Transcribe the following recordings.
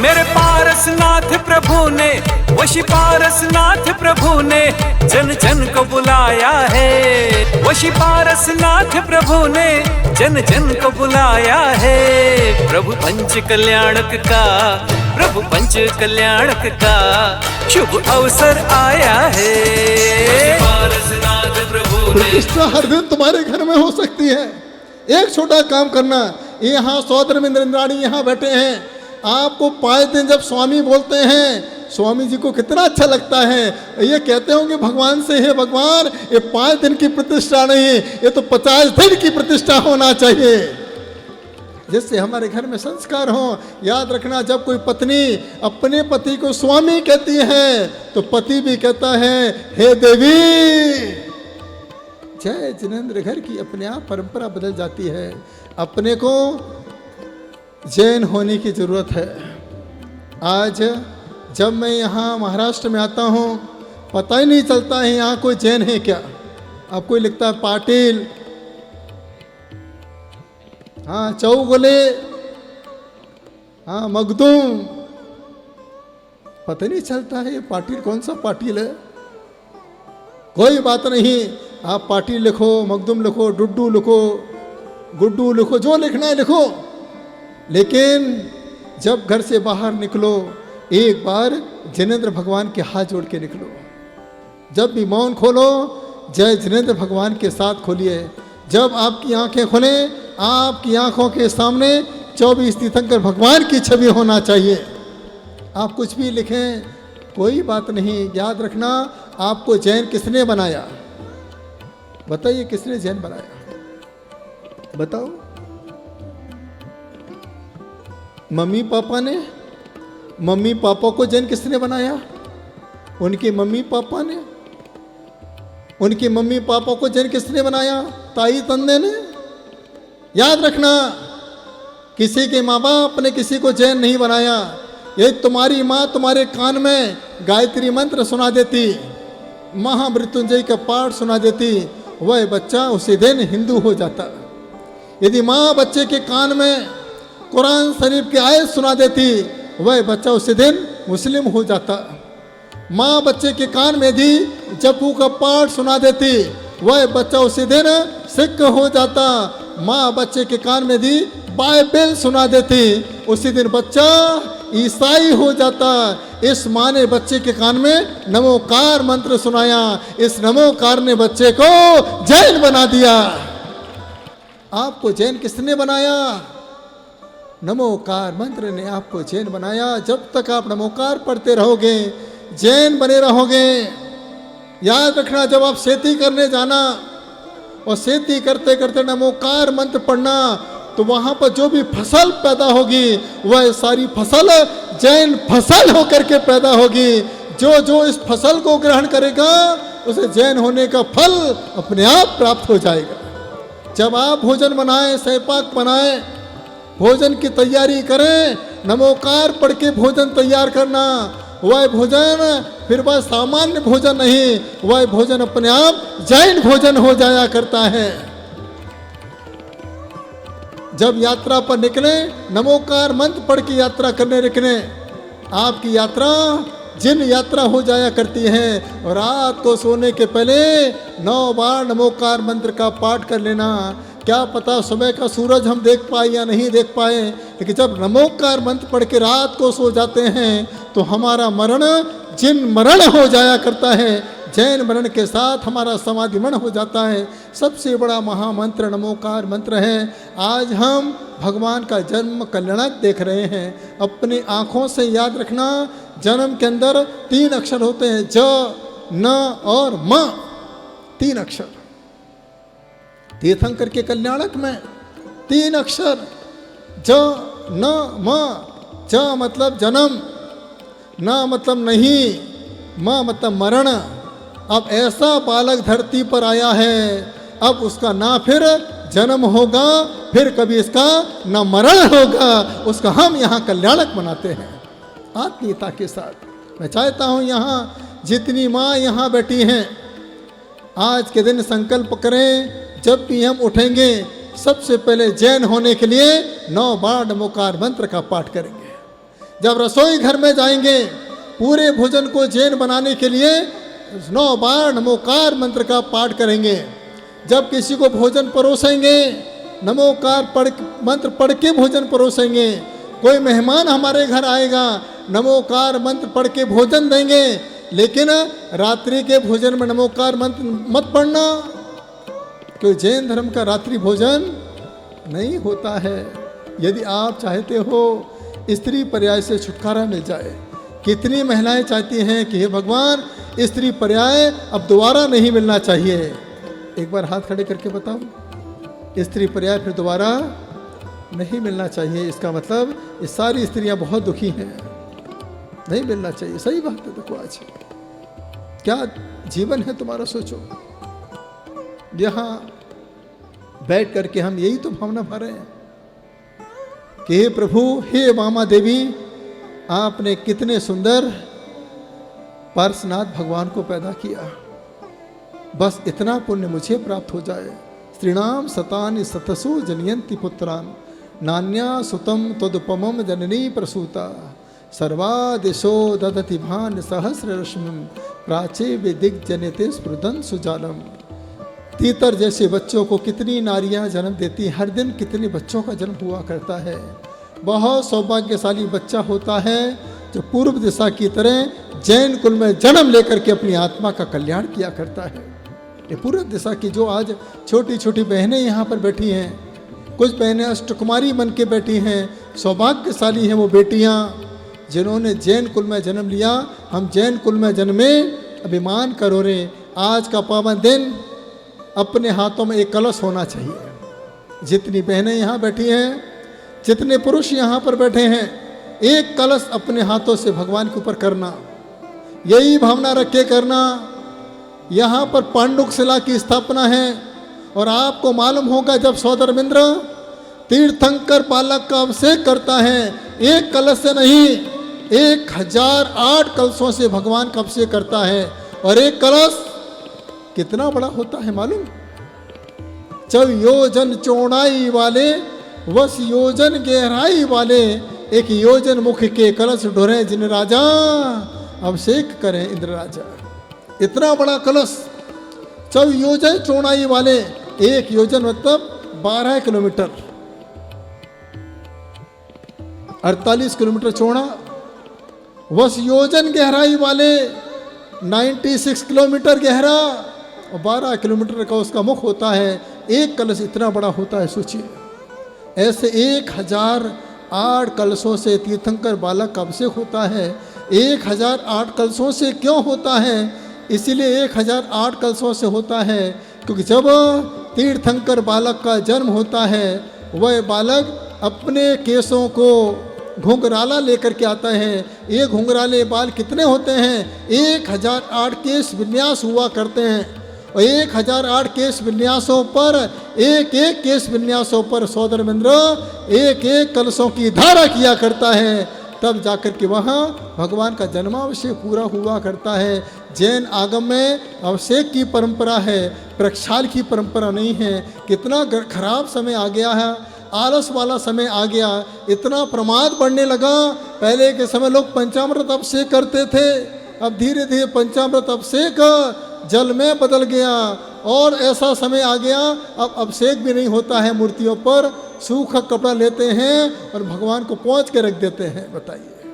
मेरे पारसनाथ प्रभु ने, वशी पारसनाथ प्रभु ने जन जन को बुलाया है। वशी पारसनाथ प्रभु ने जन जन को बुलाया है। प्रभु पंच कल्याणक का, प्रभु पंच कल्याणक का शुभ अवसर आया है। पारसनाथ प्रभु ने प्रतिष्ठा हर दिन तुम्हारे घर में हो सकती है। एक छोटा काम करना, यहाँ सौदर इंद्राणी यहाँ बैठे हैं, आपको 5 दिन जब स्वामी बोलते हैं, स्वामी जी को कितना अच्छा लगता है। ये कहते होंगे भगवान से, हे भगवान ये 5 दिन की प्रतिष्ठा नहीं, ये तो 50 दिन की प्रतिष्ठा होना चाहिए, जिससे हमारे घर में संस्कार हो। याद रखना, जब कोई पत्नी अपने पति को स्वामी कहती है तो पति भी कहता है हे देवी। जय जिनेंद्र घर की अपने आप परंपरा बदल जाती है। अपने को जैन होने की ज़रूरत है। आज जब मैं यहाँ महाराष्ट्र में आता हूँ, पता ही नहीं चलता है यहाँ कोई जैन है क्या। अब कोई लिखता है पाटिल, हाँ चौगुले, हाँ मखदूम, पता नहीं चलता है ये पाटिल कौन सा पाटिल है। कोई बात नहीं, आप पाटिल लिखो, मखदूम लिखो, डुड्डू लिखो, गुड्डू लिखो, जो लिखना है लिखो, लेकिन जब घर से बाहर निकलो एक बार जिनेंद्र भगवान के हाथ जोड़ के निकलो। जब भी मौन खोलो जय जिनेंद्र भगवान के साथ खोलिए। जब आपकी आंखें खुलें, आपकी आंखों के सामने 24 तीर्थंकर भगवान की छवि होना चाहिए। आप कुछ भी लिखें कोई बात नहीं, याद रखना आपको जैन किसने बनाया। बताइए किसने जैन बनाया, बताओ। मम्मी पापा ने। मम्मी पापा को जैन किसने बनाया, उनके मम्मी पापा ने। उनके मम्मी पापा को जैन किसने बनाया, ताई तंदे ने। याद रखना, किसी के माँ बाप ने किसी को जैन नहीं बनाया। ये तुम्हारी माँ तुम्हारे कान में गायत्री मंत्र सुना देती, महामृत्युंजय का पाठ सुना देती, वह बच्चा उसी दिन हिंदू हो जाता। यदि माँ बच्चे के कान में कुरान शरीफ की आयत सुना देती, वह बच्चा उसी दिन मुस्लिम हो जाता। माँ बच्चे के कान में भी जपू का पाठ सुना देती, वह बच्चा उसी दिन सिख हो जाता। माँ बच्चे के कान में भी बाइबल सुना देती, उसी दिन बच्चा ईसाई हो जाता। इस माँ ने बच्चे के कान में नमोकार मंत्र सुनाया, इस नमोकार ने बच्चे को जैन बना दिया। आपको जैन किसने बनाया, नमोकार मंत्र ने आपको जैन बनाया। जब तक आप नमोकार पढ़ते रहोगे जैन बने रहोगे। याद रखना, जब आप खेती करने जाना और खेती करते करते नमोकार मंत्र पढ़ना, तो वहाँ पर जो भी फसल पैदा होगी वह सारी फसल जैन फसल होकर के पैदा होगी। जो जो इस फसल को ग्रहण करेगा उसे जैन होने का फल अपने आप प्राप्त हो जाएगा। जब आप भोजन बनाएं, सहपाक बनाएं, भोजन की तैयारी करें, नमोकार पढ़ के भोजन तैयार करना। वह भोजन फिर वह सामान्य भोजन नहीं, वह भोजन अपने आप जैन भोजन हो जाया करता है। जब यात्रा पर निकले, नमोकार मंत्र पढ़ के यात्रा करने निकले, आपकी यात्रा जिन यात्रा हो जाया करती है। और रात को सोने के पहले 9 बार नमोकार मंत्र का पाठ कर लेना। क्या पता सुबह का सूरज हम देख पाए या नहीं देख पाए, लेकिन जब नमोकार मंत्र पढ़ के रात को सो जाते हैं तो हमारा मरण जिन मरण हो जाया करता है, जैन मरण के साथ हमारा समाधि मरण हो जाता है। सबसे बड़ा महामंत्र नमोकार मंत्र है। आज हम भगवान का जन्म कल्याणक देख रहे हैं। अपनी आँखों से याद रखना, जन्म के अंदर 3 अक्षर होते हैं, ज, न और म। 3 अक्षर। तीर्थंकर के कल्याणक में 3 अक्षर, ज, न, म। ज मतलब जन्म, न मतलब नहीं, म मतलब मरण। अब ऐसा बालक धरती पर आया है, अब उसका ना फिर जन्म होगा, फिर कभी इसका ना मरण होगा, उसका हम यहाँ कल्याणक बनाते हैं आत्मीयता के साथ। मैं चाहता हूँ यहाँ जितनी माँ यहाँ बैठी हैं, आज के दिन संकल्प करें, जब भी हम उठेंगे सबसे पहले जैन होने के लिए 9 बार नमोकार मंत्र का पाठ करेंगे। जब रसोई घर में जाएंगे, पूरे भोजन को जैन बनाने के लिए 9 बार नमोकार मंत्र का पाठ करेंगे। जब किसी को भोजन परोसेंगे, नमोकार मंत्र पढ़ के भोजन परोसेंगे। कोई मेहमान हमारे घर आएगा, नमोकार मंत्र पढ़ के भोजन देंगे। लेकिन रात्रि के भोजन में नमोकार मंत्र मत पढ़ना, क्योंकि जैन धर्म का रात्रि भोजन नहीं होता है। यदि आप चाहते हो स्त्री पर्याय से छुटकारा मिल जाए, कितनी महिलाएं चाहती हैं कि हे भगवान, स्त्री पर्याय अब दोबारा नहीं मिलना चाहिए। एक बार हाथ खड़े करके बताओ, स्त्री पर्याय फिर दोबारा नहीं मिलना चाहिए। इसका मतलब ये सारी स्त्रियां बहुत दुखी हैं, नहीं मिलना चाहिए। सही बात है। देखो आज क्या जीवन है तुम्हारा, सोचो। यहाँ बैठ करके हम यही तो भावना भर रहे हैं कि हे प्रभु, हे वामा देवी, आपने कितने सुंदर पार्श्वनाथ भगवान को पैदा किया। बस इतना पुण्य मुझे प्राप्त हो जाए। स्त्रीणाम सतानि सतसु जनयन्ति पुत्रान, नान्या सुतम तदुपमम जननी प्रसूता, सर्वादिशो ददति भान सहस्र रश्मिम, प्राचे विदिग् जनते स्पृदन सुजालम। तीतर जैसे बच्चों को कितनी नारियां जन्म देती, हर दिन कितने बच्चों का जन्म हुआ करता है। बहुत सौभाग्यशाली बच्चा होता है जो पूर्व दिशा की तरह जैन कुल में जन्म लेकर के अपनी आत्मा का कल्याण किया करता है। ये पूर्व दिशा की जो आज छोटी छोटी बहनें यहाँ पर बैठी हैं, कुछ बहनें अष्टकुमारी बन के बैठी हैं, सौभाग्यशाली हैं वो बेटियाँ जिन्होंने जैन कुल में जन्म लिया। हम जैन कुल में जन्मे, अभिमान करो रे। आज का पावन दिन, अपने हाथों में एक कलश होना चाहिए। जितनी बहनें यहाँ बैठी हैं, जितने पुरुष यहाँ पर बैठे हैं, एक कलश अपने हाथों से भगवान के ऊपर करना, यही भावना रख के करना। यहाँ पर पांडुक शिला की स्थापना है और आपको मालूम होगा जब सौदरमिंद्र तीर्थंकर बालक का अभिषेक करता है, एक कलश से नहीं 1008 कलशों से भगवान का अभिषेक करता है। और एक कलश कितना बड़ा होता है मालूम? 4 योजन चौड़ाई वाले, 10 योजन गहराई वाले, 1 योजन मुख के कलश ढोरे जिन राजा अभिषेक करें इंद्र राजा। इतना बड़ा कलश 4 योजन चौड़ाई वाले, 1 योजन मतलब 12 किलोमीटर, 48 किलोमीटर चौड़ा, 10 योजन गहराई वाले 96 किलोमीटर गहरा और 12 किलोमीटर का उसका मुख होता है। एक कलश इतना बड़ा होता है, सोचिए। ऐसे 1008 कलशों से तीर्थंकर बालक का अभिषेक होता है। 1008 कलशों से क्यों होता है? इसीलिए 1008 कलशों से होता है क्योंकि जब तीर्थंकर बालक का जन्म होता है, वह बालक अपने केसों को घुंघराला लेकर के आता है। ये घुंघराले बाल कितने होते हैं? 1008 केस विन्यास हुआ करते हैं और 1008 केस विन्यासों पर, एक एक केस विन्यासों पर सौदरमिंद्र एक एक कलशों की धारा किया करता है। तब जाकर के वहाँ भगवान का जन्माभिषेक पूरा हुआ करता है। जैन आगम में अभिषेक की परंपरा है, प्रक्षाल की परंपरा नहीं है। कितना खराब समय आ गया है, आलस वाला समय आ गया, इतना प्रमाद बढ़ने लगा। पहले के समय लोग पंचामृत अभिषेक करते थे, अब धीरे धीरे पंचामृत अभिषेक जल में बदल गया और ऐसा समय आ गया अब अभिषेक भी नहीं होता है मूर्तियों पर, सूखा कपड़ा लेते हैं और भगवान को पोंछ के रख देते हैं। बताइए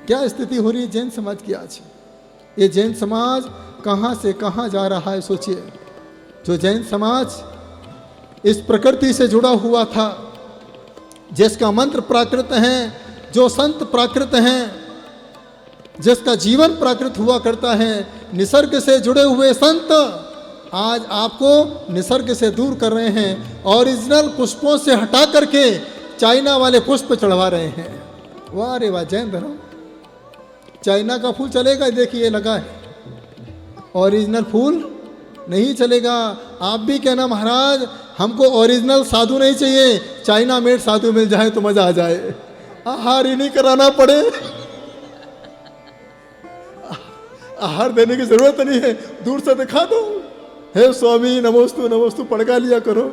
क्या स्थिति हो रही है जैन समाज की आज? ये जैन समाज कहाँ से कहाँ जा रहा है, सोचिए। जो जैन समाज इस प्रकृति से जुड़ा हुआ था, जिसका मंत्र प्राकृत है, जो संत प्राकृत हैं, जिसका जीवन प्राकृत हुआ करता है, निसर्ग से जुड़े हुए संत आज आपको निसर्ग से दूर कर रहे हैं। ओरिजिनल पुष्पों से हटा करके चाइना वाले पुष्प चढ़वा रहे हैं। वाह रे वाह, जैन धर्म। चाइना का फूल चलेगा, देखिए लगा है, ओरिजिनल फूल नहीं चलेगा। आप भी कहना महाराज हमको ओरिजिनल साधु नहीं चाहिए, चाइना मेड साधु मिल जाए तो मजा आ जाए, आहार ही नहीं कराना पड़े, आहार देने की जरूरत नहीं है, दूर से दिखा दो, हे स्वामी नमोस्तु नमोस्तु पढ़का लिया करो।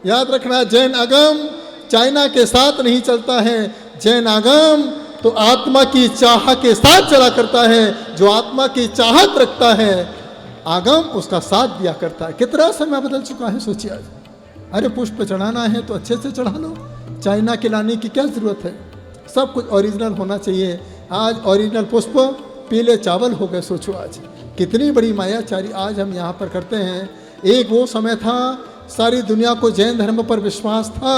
याद रखना, जैन आगम चाइना के साथ नहीं चलता है, जैन आगम तो आत्मा की चाह के साथ चला करता है। जो आत्मा की चाहत रखता है, आगम उसका साथ दिया करता है। कितना समय बदल चुका है, सोचिए आज। अरे पुष्प चढ़ाना है तो अच्छे से चढ़ा लो, चाइना के लाने की क्या ज़रूरत है? सब कुछ ओरिजिनल होना चाहिए। आज ओरिजिनल पुष्प पीले चावल हो गए। सोचो आज कितनी बड़ी मायाचारी आज हम यहाँ पर करते हैं। एक वो समय था सारी दुनिया को जैन धर्म पर विश्वास था,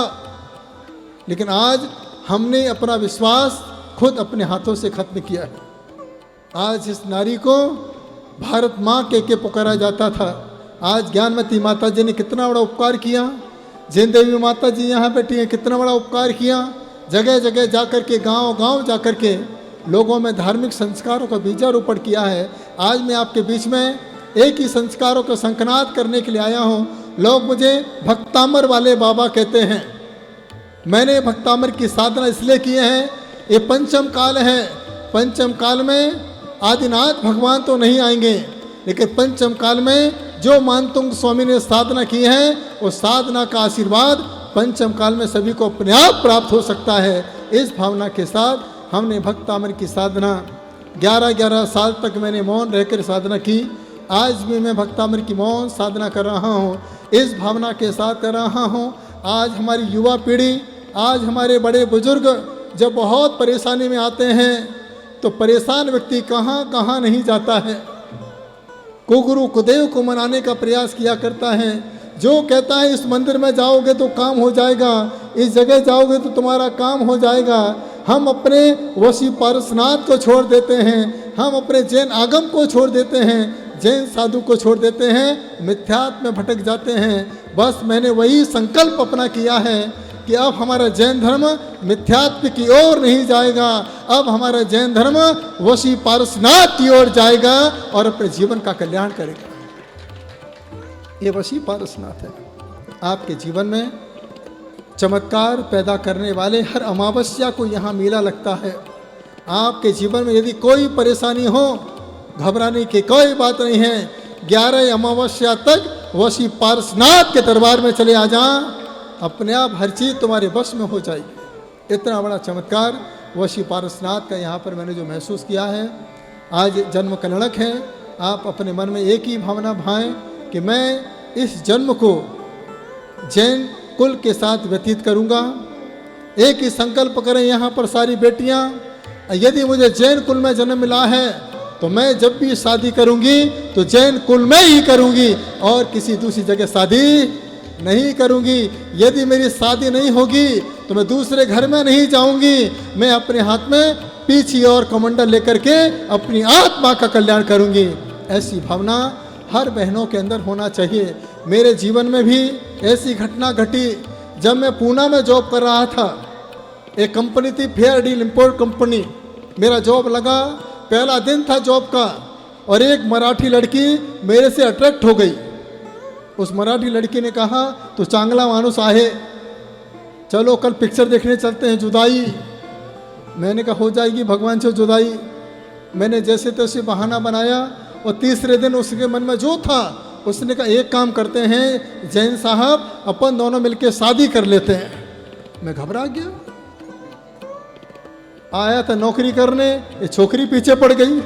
लेकिन आज हमने अपना विश्वास खुद अपने हाथों से खत्म किया है। आज इस नारी को भारत माँ के पुकारा जाता था। आज ज्ञानमती माता जी ने कितना बड़ा उपकार किया। जैन देवी माता जी यहाँ बैठी हैं, कितना बड़ा उपकार किया। जगह जगह जाकर के, गांव गांव जाकर के लोगों में धार्मिक संस्कारों का बीजारोपण किया है। आज मैं आपके बीच में एक ही संस्कारों का शंखनाद करने के लिए आया हूँ। लोग मुझे भक्तामर वाले बाबा कहते हैं। मैंने भक्तामर की साधना इसलिए की है, ये पंचम काल है। पंचम काल में आदिनाथ भगवान तो नहीं आएंगे, लेकिन पंचम काल में जो मानतुंग स्वामी ने साधना की है, वो साधना का आशीर्वाद पंचम काल में सभी को अपने आप प्राप्त हो सकता है। इस भावना के साथ हमने भक्तामर की साधना 11 साल तक मैंने मौन रहकर साधना की। आज भी मैं भक्तामर की मौन साधना कर रहा हूँ, इस भावना के साथ कर रहा हूँ। आज हमारी युवा पीढ़ी, आज हमारे बड़े बुजुर्ग जब बहुत परेशानी में आते हैं तो परेशान व्यक्ति कहाँ कहाँ नहीं जाता है। कुगुरु कुदेव को मनाने का प्रयास किया करता है। जो कहता है इस मंदिर में जाओगे तो काम हो जाएगा, इस जगह जाओगे तो तुम्हारा काम हो जाएगा। हम अपने वशी पारसनाथ को छोड़ देते हैं, हम अपने जैन आगम को छोड़ देते हैं, जैन साधु को छोड़ देते हैं, मिथ्यात्व में भटक जाते हैं। बस मैंने वही संकल्प अपना किया है कि अब हमारा जैन धर्म मिथ्यात्व की ओर नहीं जाएगा। अब हमारा जैन धर्म वशी पारसनाथ की ओर जाएगा और अपने जीवन का कल्याण करेगा। ये वशी पारसनाथ है। आपके जीवन में चमत्कार पैदा करने वाले हर अमावस्या को यहाँ मेला लगता है। आपके जीवन में यदि कोई परेशानी हो, घबराने की कोई बात नहीं है। 11 अमावस्या तक वशी पारसनाथ के दरबार में चले आ जा, अपने आप हर चीज़ तुम्हारे वश में हो जाएगी। इतना बड़ा चमत्कार वशी पारसनाथ का यहाँ पर मैंने जो महसूस किया है। आज जन्म कलड़क है। आप अपने मन में एक ही भावना भाएं कि मैं इस जन्म को जैन कुल के साथ व्यतीत करूँगा। एक ही संकल्प करें यहाँ पर सारी बेटियाँ, यदि मुझे जैन कुल में जन्म मिला है तो मैं जब भी शादी करूँगी तो जैन कुल में ही करूँगी और किसी दूसरी जगह शादी नहीं करूँगी। यदि मेरी शादी नहीं होगी तो मैं दूसरे घर में नहीं जाऊँगी। मैं अपने हाथ में पीछे और कमंडल लेकर के अपनी आत्मा का कल्याण करूँगी। ऐसी भावना हर बहनों के अंदर होना चाहिए। मेरे जीवन में भी ऐसी घटना घटी जब मैं पूना में जॉब कर रहा था। एक कंपनी थी, फेयर डील इंपोर्ट कंपनी। मेरा जॉब लगा, पहला दिन था जॉब का, और एक मराठी लड़की मेरे से अट्रैक्ट हो गई। उस मराठी लड़की ने कहा तो चांगला मानुस आहे, चलो कल पिक्चर देखने चलते हैं जुदाई। मैंने कहा हो जाएगी भगवान से जुदाई। मैंने जैसे तैसे बहाना बनाया और तीसरे दिन उसके मन में जो था उसने कहा एक काम करते हैं जैन साहब, अपन दोनों मिलके शादी कर लेते हैं। मैं घबरा गया। आया था नौकरी करने, ये छोकरी पीछे पड़ गई।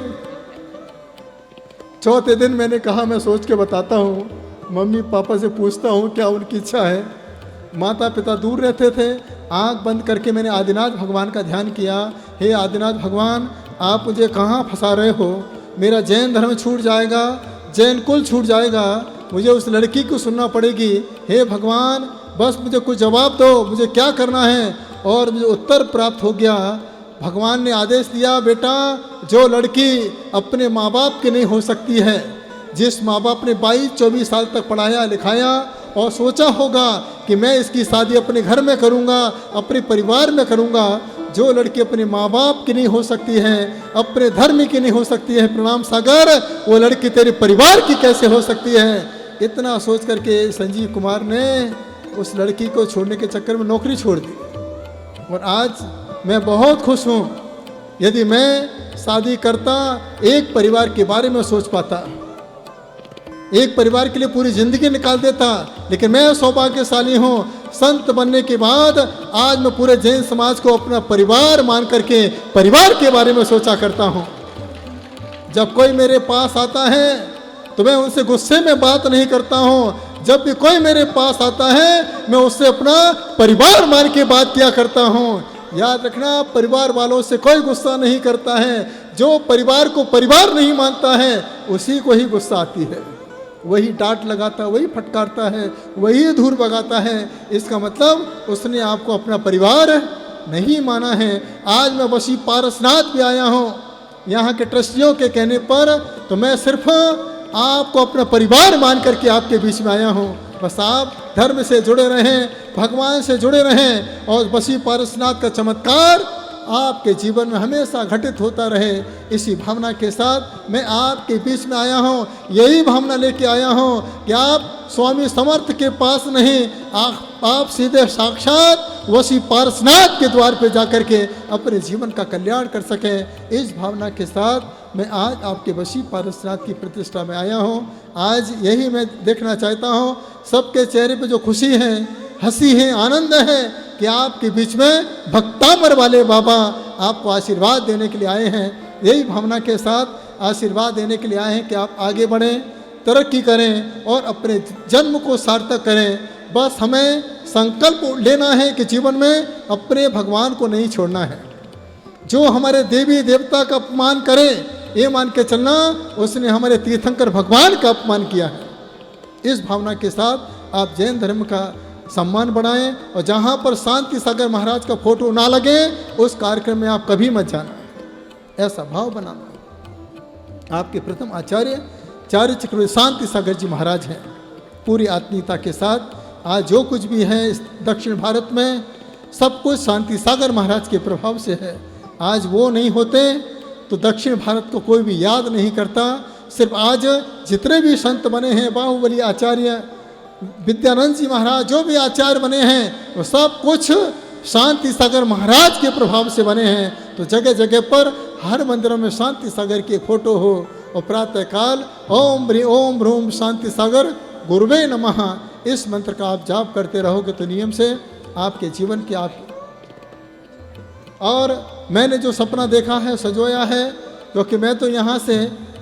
चौथे दिन मैंने कहा मैं सोच के बताता हूँ, मम्मी पापा से पूछता हूँ क्या उनकी इच्छा है। माता पिता दूर रहते थे। आंख बंद करके मैंने आदिनाथ भगवान का ध्यान किया। हे आदिनाथ भगवान, आप मुझे कहाँ फंसा रहे हो? मेरा जैन धर्म छूट जाएगा, जैन कुल छूट जाएगा, मुझे उस लड़की को सुनना पड़ेगी। हे भगवान, बस मुझे कुछ जवाब दो, मुझे क्या करना है? और मुझे उत्तर प्राप्त हो गया। भगवान ने आदेश दिया, बेटा जो लड़की अपने माँ बाप की नहीं हो सकती है, जिस माँ बाप ने 22-24 साल तक पढ़ाया लिखाया और सोचा होगा कि मैं इसकी शादी अपने घर में करूँगा, अपने परिवार में करूँगा, जो लड़की अपने माँ बाप की नहीं हो सकती है, अपने धर्म की नहीं हो सकती है, प्रणाम सागर, वो लड़की तेरे परिवार की कैसे हो सकती है? इतना सोच करके संजीव कुमार ने उस लड़की को छोड़ने के चक्कर में नौकरी छोड़ दी। और आज मैं बहुत खुश हूँ। यदि मैं शादी करता, एक परिवार के बारे में सोच पाता, एक परिवार के लिए पूरी जिंदगी निकाल देता। लेकिन मैं सौभाग्यशाली हूँ, संत बनने के बाद आज मैं पूरे जैन समाज को अपना परिवार मान करके परिवार के बारे में सोचा करता हूँ। जब कोई मेरे पास आता है तो मैं उनसे गुस्से में बात नहीं करता हूँ। जब भी कोई मेरे पास आता है मैं उससे अपना परिवार मान के बात किया करता हूँ। याद रखना, परिवार वालों से कोई गुस्सा नहीं करता है। जो परिवार को परिवार नहीं मानता है उसी को ही गुस्सा आती है, वही डांट लगाता है, वही फटकारता है, वही धूल भगाता है। इसका मतलब उसने आपको अपना परिवार नहीं माना है। आज मैं वशी पारसनाथ भी आया हूँ यहाँ के ट्रस्टियों के कहने पर, तो मैं सिर्फ आपको अपना परिवार मान करके आपके बीच में आया हूँ। बस आप धर्म से जुड़े रहें, भगवान से जुड़े रहें और वशी पारसनाथ का चमत्कार आपके जीवन में हमेशा घटित होता रहे। इसी भावना के साथ मैं आपके बीच में आया हूँ। यही भावना लेके आया हूँ कि आप स्वामी समर्थ के पास नहीं, आप सीधे साक्षात वशी पारसनाथ के द्वार पे जाकर के अपने जीवन का कल्याण कर सकें। इस भावना के साथ मैं आज आपके वशी पारसनाथ की प्रतिष्ठा में आया हूँ। आज यही मैं देखना चाहता हूँ, सबके चेहरे पे जो खुशी है, हंसी है, आनंद है कि आपके बीच में भक्तामर वाले बाबा आपको आशीर्वाद देने के लिए आए हैं। यही भावना के साथ आशीर्वाद देने के लिए आए हैं कि आप आगे बढ़ें, तरक्की करें और अपने जन्म को सार्थक करें। बस हमें संकल्प लेना है कि जीवन में अपने भगवान को नहीं छोड़ना है। जो हमारे देवी देवता का अपमान करे, ये मान के चलना उसने हमारे तीर्थंकर भगवान का अपमान किया है। इस भावना के साथ आप जैन धर्म का सम्मान बढ़ाएं और जहाँ पर शांति सागर महाराज का फोटो ना लगे उस कार्यक्रम में आप कभी मत जाना, ऐसा भाव बनाना। आपके प्रथम आचार्य चार्य चक्रवर्ती शांति सागर जी महाराज हैं। पूरी आत्मीयता के साथ आज जो कुछ भी है इस दक्षिण भारत में सब कुछ शांति सागर महाराज के प्रभाव से है। आज वो नहीं होते तो दक्षिण भारत को कोई भी याद नहीं करता। सिर्फ आज जितने भी संत बने हैं, बाहुबली आचार्य, विद्यानंद जी महाराज, जो भी आचार्य बने हैं वो सब कुछ शांति सागर महाराज के प्रभाव से बने हैं। तो जगह जगह पर हर मंदिरों में शांति सागर की एक फोटो हो और प्रातःकाल ओम ह्रूम शांति सागर गुरुवे नमः इस मंत्र का आप जाप करते रहोगे तो नियम से आपके जीवन की आप। और मैंने जो सपना देखा है, सजोया है, क्योंकि मैं तो यहाँ से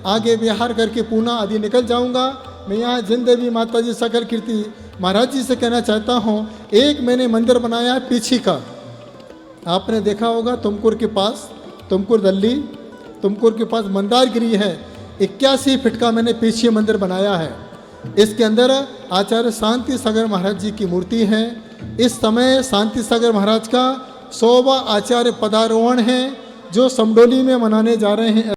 आगे बिहार करके पूना आदि निकल जाऊँगा। मैं यहाँ जिन देवी माता जी सकल कीर्ति महाराज जी से कहना चाहता हूँ, एक मैंने मंदिर बनाया है पीछी का, आपने देखा होगा तुमकुर के पास, तुमकुर दिल्ली, तुमकुर के पास मंदारगिरी है। 81 फीट का मैंने पीछे मंदिर बनाया है। इसके अंदर आचार्य शांति सागर महाराज जी की मूर्ति है। इस समय शांति सागर महाराज का 100वां आचार्य पदारोहण है जो समडोली में मनाने जा रहे हैं।